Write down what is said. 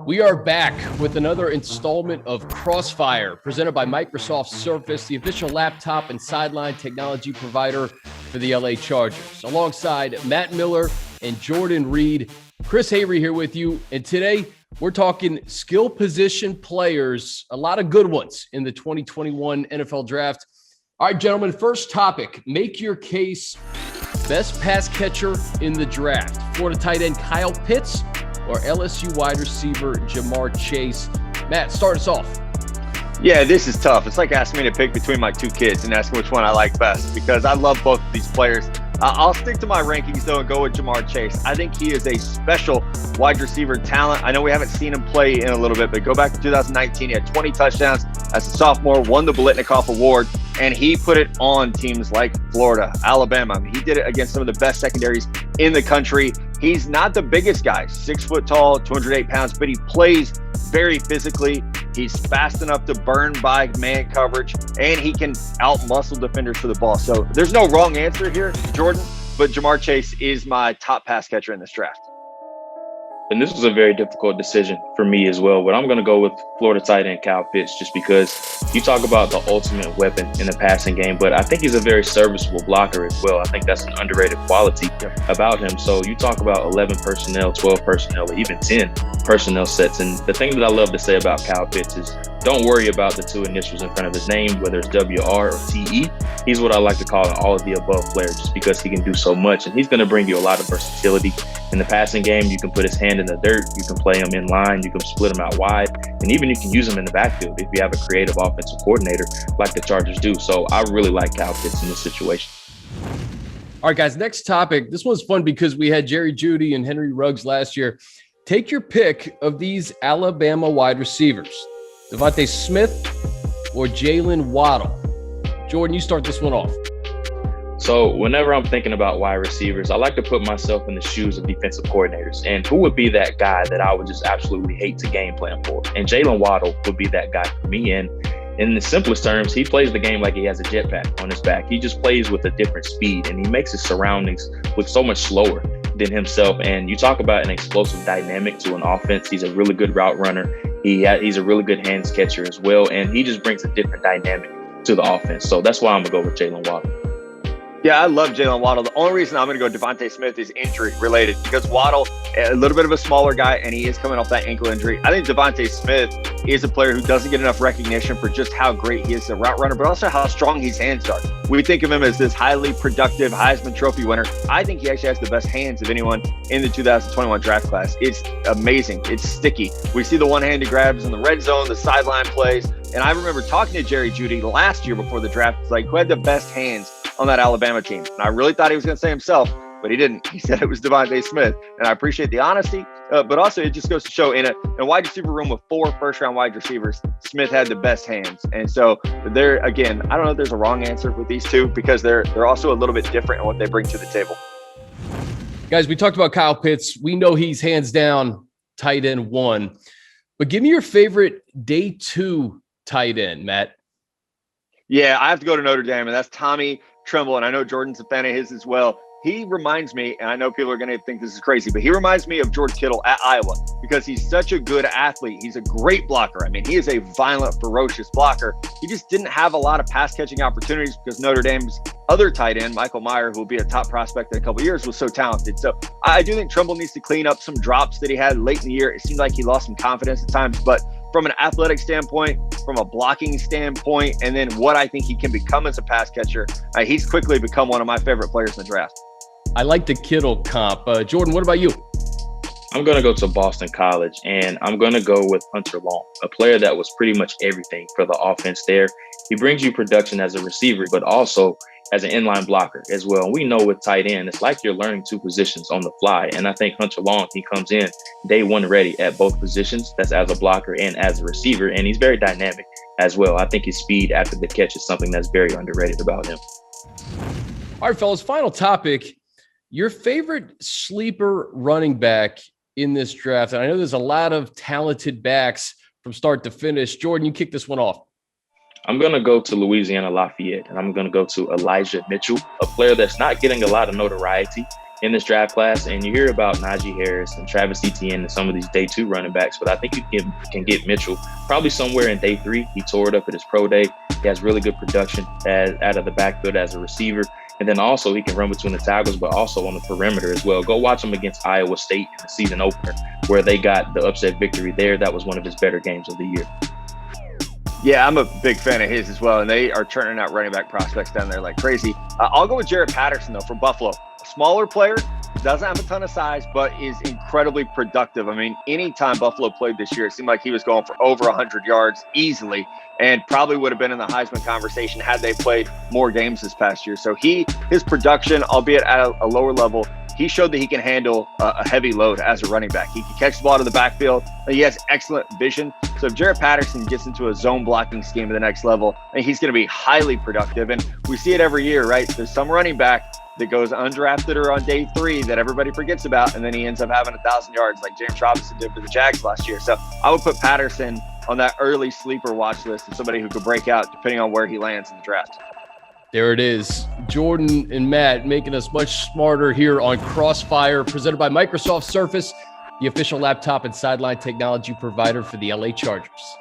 We are back with another installment of CrossFire, presented by Microsoft Surface, the official laptop and sideline technology provider for the LA Chargers. Alongside Matt Miller and Jordan Reid, Chris Hayre here with you. And today we're talking skill position players, a lot of good ones in the 2021 NFL Draft. All right, gentlemen, first topic, make your case. Best pass catcher in the draft. Florida tight end Kyle Pitts or LSU wide receiver Ja'Marr Chase? Matt, start us off. Yeah, this is tough. It's like asking me to pick between my two kids and asking which one I like best because I love both of these players. I'll stick to my rankings, though, and go with Ja'Marr Chase. I think he is a special wide receiver talent. I know we haven't seen him play in a little bit, but go back to 2019. He had 20 touchdowns as a sophomore, won the Biletnikoff Award, and he put it on teams like Florida, Alabama. I mean, he did it against some of the best secondaries in the country. He's not the biggest guy, 6 foot tall, 208 pounds, but he plays very physically. He's fast enough to burn by man coverage, and he can out-muscle defenders for the ball. So there's no wrong answer here, Jordan, but Ja'Marr Chase is my top pass catcher in this draft. And this was a very difficult decision for me as well, but I'm going to go with Florida tight end Kyle Pitts just because you talk about the ultimate weapon in the passing game, but I think he's a very serviceable blocker as well. I think that's an underrated quality about him. So you talk about 11 personnel, 12 personnel, or even 10 personnel sets. And the thing that I love to say about Kyle Pitts is don't worry about the two initials in front of his name, whether it's WR or TE. He's what I like to call an all of the above player just because he can do so much. And he's going to bring you a lot of versatility in the passing game. You can put his hand in the dirt. You can play him in line. You can split him out wide. And even you can use him in the backfield if you have a creative offensive coordinator like the Chargers do. So I really like Kyle Pitts in this situation. All right, guys, next topic. This one's fun because we had Jerry Jeudy and Henry Ruggs last year. Take your pick of these Alabama wide receivers. Devonta Smith or JAYLEN WADDLE? Jordan, you start this one off. So whenever I'm thinking about wide receivers, I like to put myself in the shoes of defensive coordinators. And who would be that guy that I would just absolutely hate to game plan for? And JAYLEN WADDLE would be that guy for me. And in the simplest terms, he plays the game like he has a jetpack on his back. He just plays with a different speed, and he makes his surroundings look so much slower than himself. And you talk about an explosive dynamic to an offense. He's a really good route runner. He's a really good hands catcher as well. And he just brings a different dynamic to the offense. So that's why I'm going to go with JAYLEN WADDLE. Yeah, I love JAYLEN WADDLE. The only reason I'm going to go Devonta Smith is injury related because Waddle, a little bit of a smaller guy, and he is coming off that ankle injury. I think Devonta Smith is a player who doesn't get enough recognition for just how great he is as a route runner, but also how strong his hands are. We think of him as this highly productive Heisman Trophy winner. I think he actually has the best hands of anyone in the 2021 draft class. It's amazing. It's sticky. We see the one-handed grabs in the red zone, the sideline plays. And I remember talking to Jerry Jeudy last year before the draft. It's like, who had the best hands on that Alabama team? And I really thought he was going to say himself, but he didn't. He said it was Devonta Smith. And I appreciate the honesty, but also it just goes to show in a wide receiver room with 4 first-round wide receivers, Smith had the best hands. And so there, again, I don't know if there's a wrong answer with these two because they're also a little bit different in what they bring to the table. Guys, we talked about Kyle Pitts. We know he's hands down tight end 1. But give me your favorite day 2 tight end, Matt. Yeah, I have to go to Notre Dame, and that's Tommy Tremble, and I know Jordan's a fan of his as well. He reminds me, and I know people are going to think this is crazy, but he reminds me of George Kittle at Iowa because he's such a good athlete. He's a great blocker. I mean, he is a violent, ferocious blocker. He just didn't have a lot of pass-catching opportunities because Notre Dame's other tight end, Michael Mayer, who will be a top prospect in a couple of years, was so talented. So I do think Tremble needs to clean up some drops that he had late in the year. It seemed like he lost some confidence at times, but from an athletic standpoint, from a blocking standpoint, and then what I think he can become as a pass catcher, he's quickly become one of my favorite players in the draft. I like the Kittle comp. Jordan, what about you? I'm going to go to Boston College, and I'm going to go with Hunter Long, a player that was pretty much everything for the offense there. He brings you production as a receiver, but also as an inline blocker as well. And we know with tight end, it's like you're learning 2 positions on the fly. And I think Hunter Long, he comes in day 1 ready at both positions. That's as a blocker and as a receiver. And he's very dynamic as well. I think his speed after the catch is something that's very underrated about him. All right, fellas, final topic. Your favorite sleeper running back in this draft. And I know there's a lot of talented backs from start to finish. Jordan, you kick this one off. I'm going to go to Louisiana Lafayette, and I'm going to go to Elijah Mitchell, a player that's not getting a lot of notoriety in this draft class. And you hear about Najee Harris and Travis Etienne and some of these day 2 running backs, but I think you can get Mitchell probably somewhere in day 3. He tore it up at his pro day. He has really good production out of the backfield as a receiver. And then also he can run between the tackles, but also on the perimeter as well. Go watch him against Iowa State in the season opener, where they got the upset victory there. That was one of his better games of the year. Yeah, I'm a big fan of his as well, and they are churning out running back prospects down there like crazy. I'll go with JARET Patterson, though, from Buffalo. A smaller player, doesn't have a ton of size, but is incredibly productive. I mean, anytime Buffalo played this year, it seemed like he was going for over 100 yards easily, and probably would have been in the Heisman conversation had they played more games this past year. So his production, albeit at a lower level, he showed that he can handle a heavy load as a running back. He can catch the ball to the backfield. He has excellent vision. So if JARET Patterson gets into a zone blocking scheme at the next level, he's going to be highly productive. And we see it every year, right? There's some running back that goes undrafted or on day 3 that everybody forgets about, and then he ends up having 1,000 yards like James Robinson did for the Jags last year. So I would put Patterson on that early sleeper watch list of somebody who could break out depending on where he lands in the draft. There it is. Jordan and Matt making us much smarter here on CrossFire, presented by Microsoft Surface, the official laptop and sideline technology provider for the LA Chargers.